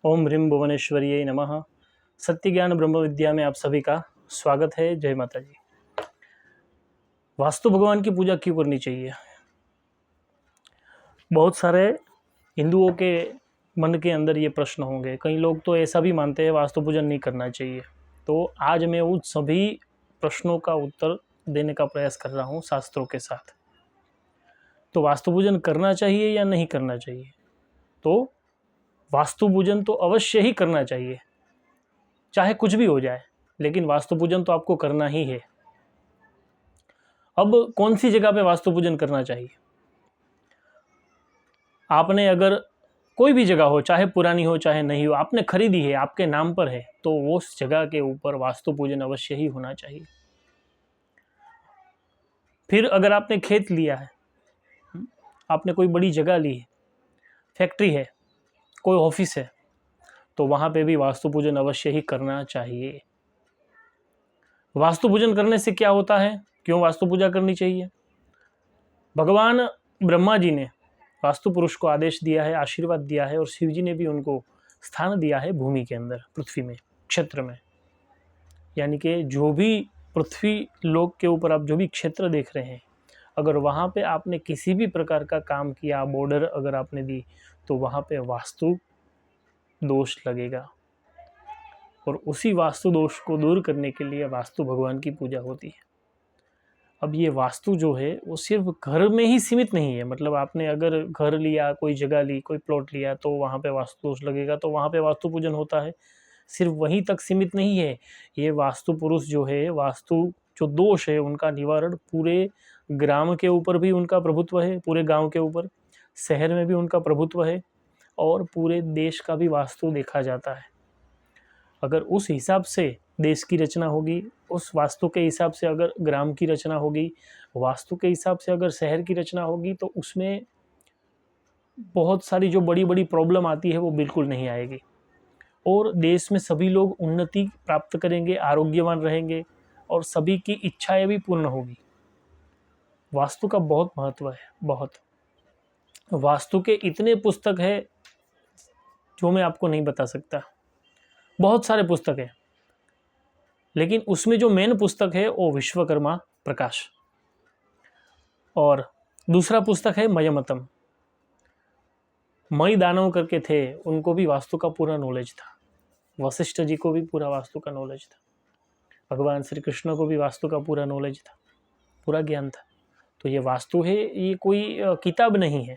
ओम ह्रीं भुवनेश्वरियै नमः। सत्य ज्ञान ब्रह्म विद्या में आप सभी का स्वागत है। जय माता जी। वास्तु भगवान की पूजा क्यों करनी चाहिए? बहुत सारे हिंदुओं के मन के अंदर ये प्रश्न होंगे। कई लोग तो ऐसा भी मानते हैं वास्तु पूजन नहीं करना चाहिए। तो आज मैं उन सभी प्रश्नों का उत्तर देने का प्रयास कर रहा हूँ शास्त्रों के साथ। तो वास्तु पूजन करना चाहिए या नहीं करना चाहिए? तो वास्तु पूजन तो अवश्य ही करना चाहिए, चाहे कुछ भी हो जाए, लेकिन वास्तु पूजन तो आपको करना ही है। अब कौन सी जगह पे वास्तु पूजन करना चाहिए? आपने अगर कोई भी जगह हो, चाहे पुरानी हो चाहे नहीं हो, आपने खरीदी है, आपके नाम पर है, तो उस जगह के ऊपर वास्तु पूजन अवश्य ही होना चाहिए। फिर अगर आपने खेत लिया है, आपने कोई बड़ी जगह ली है, फैक्ट्री है, कोई ऑफिस है, तो वहां पे भी वास्तु पूजन अवश्य ही करना चाहिए। वास्तु पूजन करने से क्या होता है? क्यों वास्तु पूजा करनी चाहिए? भगवान ब्रह्मा जी ने वास्तु पुरुष को आदेश दिया है, आशीर्वाद दिया है, और शिव जी ने भी उनको स्थान दिया है भूमि के अंदर, पृथ्वी में, क्षेत्र में। यानी कि जो भी पृथ्वी लोक के ऊपर आप जो भी क्षेत्र देख रहे हैं, अगर वहाँ पे आपने किसी भी प्रकार का काम किया, बॉर्डर अगर आपने दी, तो वहाँ पे वास्तु दोष लगेगा। और उसी वास्तु दोष को दूर करने के लिए वास्तु भगवान की पूजा होती है। अब ये वास्तु जो है वो सिर्फ घर में ही सीमित नहीं है। मतलब आपने अगर घर लिया, कोई जगह ली, कोई प्लॉट लिया, तो वहाँ पे वास्तु दोष लगेगा, तो वहाँ पे वास्तु पूजन होता है। सिर्फ वहीं तक सीमित नहीं है। ये वास्तु पुरुष जो है, वास्तु जो दोष है उनका निवारण पूरे ग्राम के ऊपर भी उनका प्रभुत्व है, पूरे गांव के ऊपर, शहर में भी उनका प्रभुत्व है, और पूरे देश का भी वास्तु देखा जाता है। अगर उस हिसाब से देश की रचना होगी, उस वास्तु के हिसाब से अगर ग्राम की रचना होगी, वास्तु के हिसाब से अगर शहर की रचना होगी, तो उसमें बहुत सारी जो बड़ी बड़ी प्रॉब्लम आती है वो बिल्कुल नहीं आएगी, और देश में सभी लोग उन्नति प्राप्त करेंगे, आरोग्यवान रहेंगे, और सभी की इच्छाएं भी पूर्ण होगी। वास्तु का बहुत महत्व है, बहुत। वास्तु के इतने पुस्तक है जो मैं आपको नहीं बता सकता। बहुत सारे पुस्तक है, लेकिन उसमें जो मेन पुस्तक है वो विश्वकर्मा प्रकाश, और दूसरा पुस्तक है मयमतम। मई दानव करके थे, उनको भी वास्तु का पूरा नॉलेज था। वशिष्ठ जी को भी पूरा वास्तु का नॉलेज था। भगवान श्री कृष्ण को भी वास्तु का पूरा नॉलेज था, पूरा ज्ञान था। तो ये वास्तु है, ये कोई किताब नहीं है,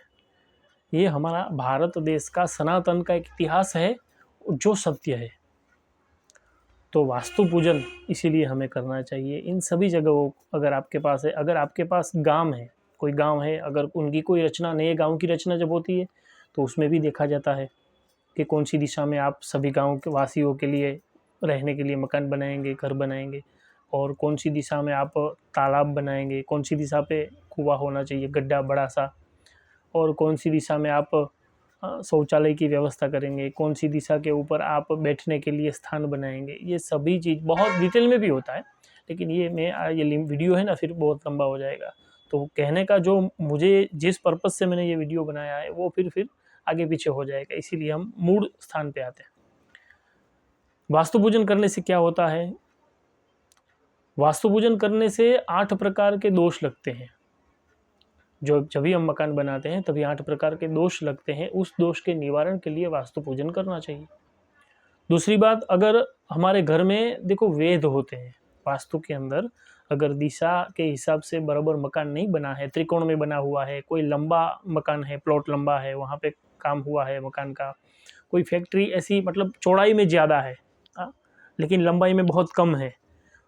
ये हमारा भारत देश का सनातन का एक इतिहास है जो सत्य है। तो वास्तु पूजन इसीलिए हमें करना चाहिए इन सभी जगहों। अगर आपके पास है, अगर आपके पास गांव है, कोई गांव है, अगर उनकी कोई रचना, नए गांव की रचना जब होती है, तो उसमें भी देखा जाता है कि कौन सी दिशा में आप सभी गांव के वासियों के लिए रहने के लिए मकान बनाएंगे, घर बनाएंगे, और कौन सी दिशा में आप तालाब बनाएंगे, कौन सी दिशा पे कुआं होना चाहिए, गड्ढा बड़ा सा, और कौन सी दिशा में आप शौचालय की व्यवस्था करेंगे, कौन सी दिशा के ऊपर आप बैठने के लिए स्थान बनाएंगे। ये सभी चीज़ बहुत डिटेल में भी होता है, लेकिन ये वीडियो है ना, फिर बहुत लंबा हो जाएगा। तो कहने का जो मुझे जिस पर्पज़ से मैंने ये वीडियो बनाया है वो फिर आगे पीछे हो जाएगा, इसीलिए हम मूल स्थान पे आते हैं। वास्तु पूजन करने से क्या होता है? वास्तु पूजन करने से 8 प्रकार के दोष लगते हैं। जब भी हम मकान बनाते हैं तभी 8 प्रकार के दोष लगते हैं। उस दोष के निवारण के लिए वास्तु पूजन करना चाहिए। दूसरी बात, अगर हमारे घर में देखो वेद होते हैं, वास्तु के अंदर अगर दिशा के हिसाब से बराबर मकान नहीं बना है, त्रिकोण में बना हुआ है, कोई लंबा मकान है, प्लॉट लंबा है, वहाँ पे काम हुआ है मकान का, कोई फैक्ट्री ऐसी मतलब चौड़ाई में ज़्यादा है, लेकिन लंबाई में बहुत कम है,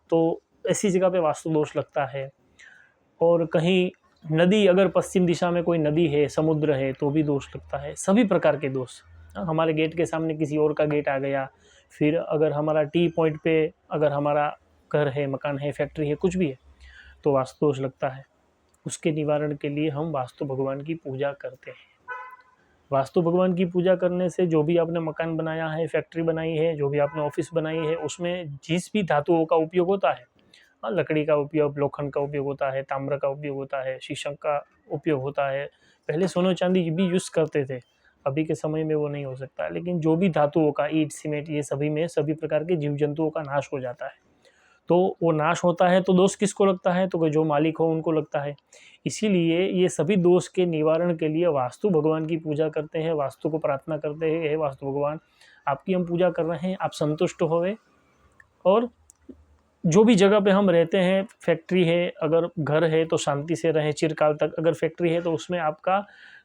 तो ऐसी जगह पे वास्तु दोष लगता है। और कहीं नदी, अगर पश्चिम दिशा में कोई नदी है, समुद्र है, तो भी दोष लगता है। सभी प्रकार के दोष। हमारे गेट के सामने किसी और का गेट आ गया, फिर अगर हमारा टी पॉइंट पे अगर हमारा घर है, मकान है, फैक्ट्री है, कुछ भी है, तो वास्तु दोष लगता है। उसके निवारण के लिए हम वास्तु भगवान की पूजा करते हैं। वास्तु भगवान की पूजा करने से जो भी आपने मकान बनाया है, फैक्ट्री बनाई है, जो भी आपने ऑफिस बनाई है, उसमें जिस भी धातुओं का उपयोग होता है, लकड़ी का उपयोग, लोखंड का उपयोग होता है, ताम्र का उपयोग होता है, शीशम का उपयोग होता है। पहले सोने चांदी भी यूज़ करते थे, अभी के समय में वो नहीं हो सकता। लेकिन जो भी धातुओं का ईंट, सीमेंट, ये सभी में सभी प्रकार के जीव जंतुओं का नाश हो जाता है। तो वो नाश होता है तो दोष किसको लगता है? तो जो मालिक हो उनको लगता है। इसीलिए ये सभी दोष के निवारण के लिए वास्तु भगवान की पूजा करते हैं, वास्तु को प्रार्थना करते हैं, हे वास्तु भगवान आपकी हम पूजा कर रहे हैं, आप संतुष्ट होवे। और जो भी जगह पे हम रहते हैं, फैक्ट्री है, अगर घर है तो शांति से रहें चिरकाल तक। अगर फैक्ट्री है तो उसमें आपका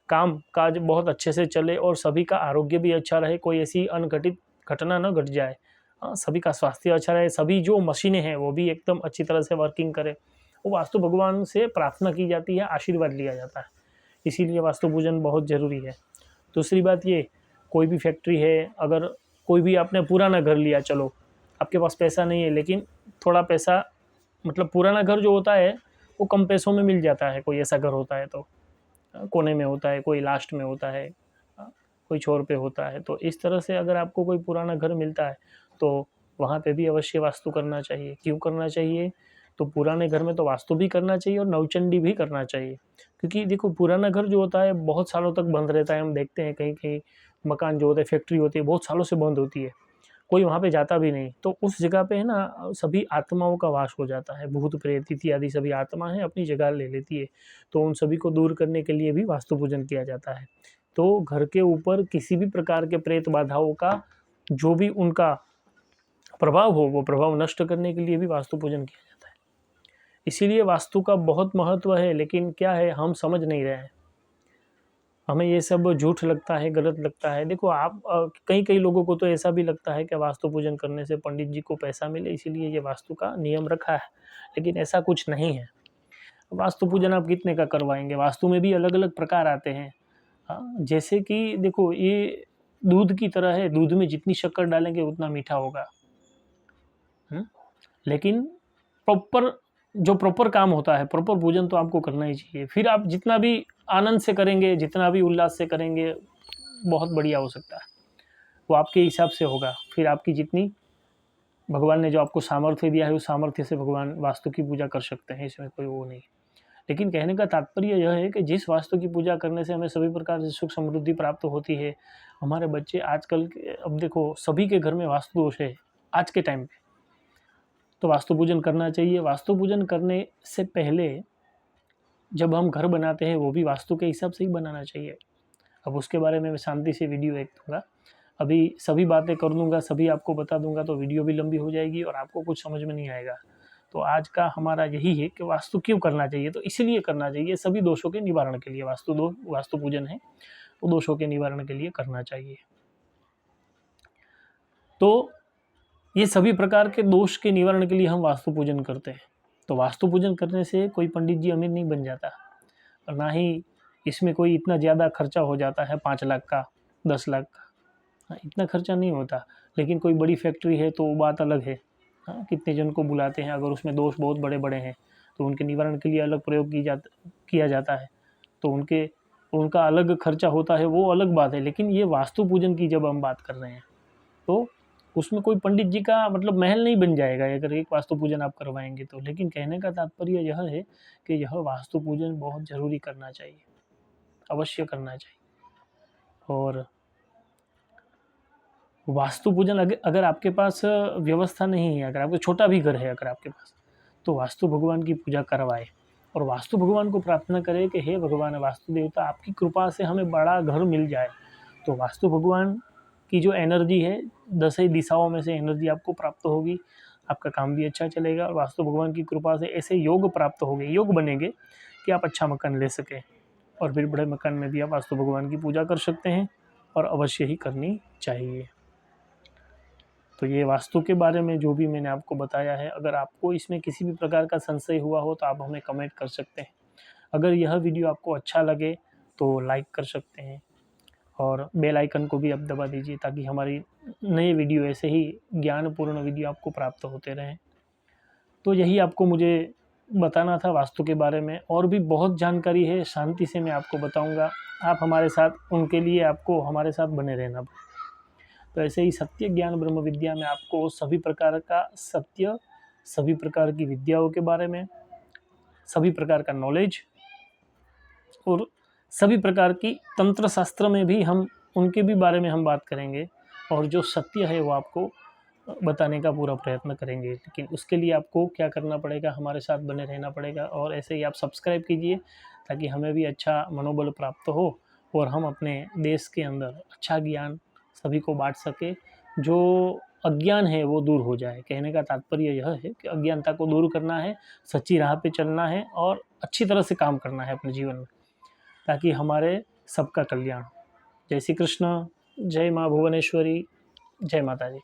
काम काज बहुत अच्छे से चले और सभी का आरोग्य भी अच्छा रहे, कोई ऐसी अनघटित घटना न घट जाए। सभी का स्वास्थ्य अच्छा रहे, सभी जो मशीनें हैं वो भी एकदम अच्छी तरह से वर्किंग करे। वो वास्तु भगवान से प्रार्थना की जाती है, आशीर्वाद लिया जाता है। इसीलिए वास्तु पूजन बहुत ज़रूरी है। दूसरी बात ये, कोई भी फैक्ट्री है, अगर कोई भी आपने पुराना घर लिया, चलो आपके पास पैसा नहीं है लेकिन थोड़ा पैसा, मतलब पुराना घर जो होता है वो कम पैसों में मिल जाता है। कोई ऐसा घर होता है तो कोने में होता है, कोई लास्ट में होता है, कोई छोर पे होता है। तो इस तरह से अगर आपको कोई पुराना घर मिलता है तो वहाँ पे भी अवश्य वास्तु करना चाहिए। क्यों करना चाहिए? तो पुराने घर में तो वास्तु भी करना चाहिए और नवचंडी भी करना चाहिए। क्योंकि देखो पुराना घर जो होता है बहुत सालों तक बंद रहता है। हम देखते हैं कहीं कहीं मकान जो होते हैं, फैक्ट्री होती है, बहुत सालों से बंद होती है, कोई वहाँ पे जाता भी नहीं। तो उस जगह पे है ना सभी आत्माओं का वास हो जाता है, भूत प्रेत इत्यादि सभी आत्मा है अपनी जगह ले लेती है। तो उन सभी को दूर करने के लिए भी वास्तु पूजन किया जाता है। तो घर के ऊपर किसी भी प्रकार के प्रेत बाधाओं का जो भी उनका प्रभाव हो, वो प्रभाव नष्ट करने के लिए भी वास्तु पूजन किया जाता है। इसीलिए वास्तु का बहुत महत्व है। लेकिन क्या है, हम समझ नहीं रहे हैं। हमें ये सब झूठ लगता है, गलत लगता है। देखो आप कई लोगों को तो ऐसा भी लगता है कि वास्तु पूजन करने से पंडित जी को पैसा मिले, इसीलिए ये वास्तु का नियम रखा है। लेकिन ऐसा कुछ नहीं है। वास्तु पूजन आप कितने का करवाएंगे? वास्तु में भी अलग अलग प्रकार आते हैं। जैसे कि देखो ये दूध की तरह है, दूध में जितनी शक्कर डालेंगे उतना मीठा होगा। लेकिन प्रॉपर काम होता है, प्रॉपर पूजन तो आपको करना ही चाहिए। फिर आप जितना भी आनंद से करेंगे, जितना भी उल्लास से करेंगे, बहुत बढ़िया हो सकता है। वो आपके हिसाब से होगा। फिर आपकी जितनी भगवान ने जो आपको सामर्थ्य दिया है, उस सामर्थ्य से भगवान वास्तु की पूजा कर सकते हैं, इसमें कोई वो नहीं। लेकिन कहने का तात्पर्य यह है कि जिस वास्तु की पूजा करने से हमें सभी प्रकार से सुख समृद्धि प्राप्त होती है। हमारे बच्चे आजकल के, अब देखो सभी के घर में वास्तु दोष है आज के टाइम पे, तो वास्तु पूजन करना चाहिए। वास्तु पूजन करने से पहले जब हम घर बनाते हैं वो भी वास्तु के हिसाब से ही बनाना चाहिए। अब उसके बारे में मैं शांति से वीडियो एक दूँगा। अभी सभी बातें कर दूँगा, सभी आपको बता दूँगा तो वीडियो भी लंबी हो जाएगी और आपको कुछ समझ में नहीं आएगा। तो आज का हमारा यही है कि वास्तु क्यों करना चाहिए? तो इसीलिए करना चाहिए सभी दोषों के निवारण के लिए। वास्तु पूजन है वो दोषों के निवारण के लिए करना चाहिए। तो ये सभी प्रकार के दोष के निवारण के लिए हम वास्तु पूजन करते हैं। तो वास्तु पूजन करने से कोई पंडित जी अमीर नहीं बन जाता, और ना ही इसमें कोई इतना ज़्यादा खर्चा हो जाता है 5 लाख का, 10 लाख का, इतना खर्चा नहीं होता। लेकिन कोई बड़ी फैक्ट्री है तो वो बात अलग है। कितने जन को बुलाते हैं, अगर उसमें दोष बहुत बड़े बड़े हैं तो उनके निवारण के लिए अलग प्रयोग किया जाता है, तो उनका अलग खर्चा होता है, वो अलग बात है। लेकिन ये वास्तु पूजन की जब हम बात कर रहे हैं तो उसमें कोई पंडित जी का मतलब महल नहीं बन जाएगा अगर एक वास्तु पूजन आप करवाएंगे तो। लेकिन कहने का तात्पर्य यह है कि यह वास्तु पूजन बहुत ज़रूरी करना चाहिए, अवश्य करना चाहिए। और वास्तु पूजन अगर आपके पास व्यवस्था नहीं है, अगर आपका छोटा भी घर है अगर आपके पास, तो वास्तु भगवान की पूजा करवाए और वास्तु भगवान को प्रार्थना करें कि हे भगवान वास्तु देवता, आपकी कृपा से हमें बड़ा घर मिल जाए। तो वास्तु भगवान की जो एनर्जी है, 10 ही दिशाओं में से एनर्जी आपको प्राप्त होगी, आपका काम भी अच्छा चलेगा और वास्तु भगवान की कृपा से ऐसे योग प्राप्त होंगे, योग बनेंगे कि आप अच्छा मकान ले सकें। और फिर बड़े मकान में भी आप वास्तु भगवान की पूजा कर सकते हैं और अवश्य ही करनी चाहिए। तो ये वास्तु के बारे में जो भी मैंने आपको बताया है, अगर आपको इसमें किसी भी प्रकार का संशय हुआ हो तो आप हमें कमेंट कर सकते हैं। अगर यह वीडियो आपको अच्छा लगे तो लाइक कर सकते हैं और बेल आइकन को भी आप दबा दीजिए ताकि हमारी नए वीडियो ऐसे ही ज्ञानपूर्ण वीडियो आपको प्राप्त होते रहें। तो यही आपको मुझे बताना था वास्तु के बारे में। और भी बहुत जानकारी है, शांति से मैं आपको बताऊंगा। आप हमारे साथ, उनके लिए आपको हमारे साथ बने रहना। तो ऐसे ही सत्य ज्ञान ब्रह्म विद्या में आपको सभी प्रकार का सत्य, सभी प्रकार की विद्याओं के बारे में, सभी प्रकार का नॉलेज और सभी प्रकार की तंत्र शास्त्र में भी हम उनके भी बारे में हम बात करेंगे और जो सत्य है वो आपको बताने का पूरा प्रयत्न करेंगे। लेकिन उसके लिए आपको क्या करना पड़ेगा, हमारे साथ बने रहना पड़ेगा और ऐसे ही आप सब्सक्राइब कीजिए ताकि हमें भी अच्छा मनोबल प्राप्त हो और हम अपने देश के अंदर अच्छा ज्ञान सभी को बांट सके, जो अज्ञान है वो दूर हो जाए। कहने का तात्पर्य यह है कि अज्ञानता को दूर करना है, सच्ची राह पे चलना है और अच्छी तरह से काम करना है अपने जीवन में, ताकि हमारे सबका कल्याण हो। जय श्री कृष्ण, जय माँ भुवनेश्वरी, जय माता जी।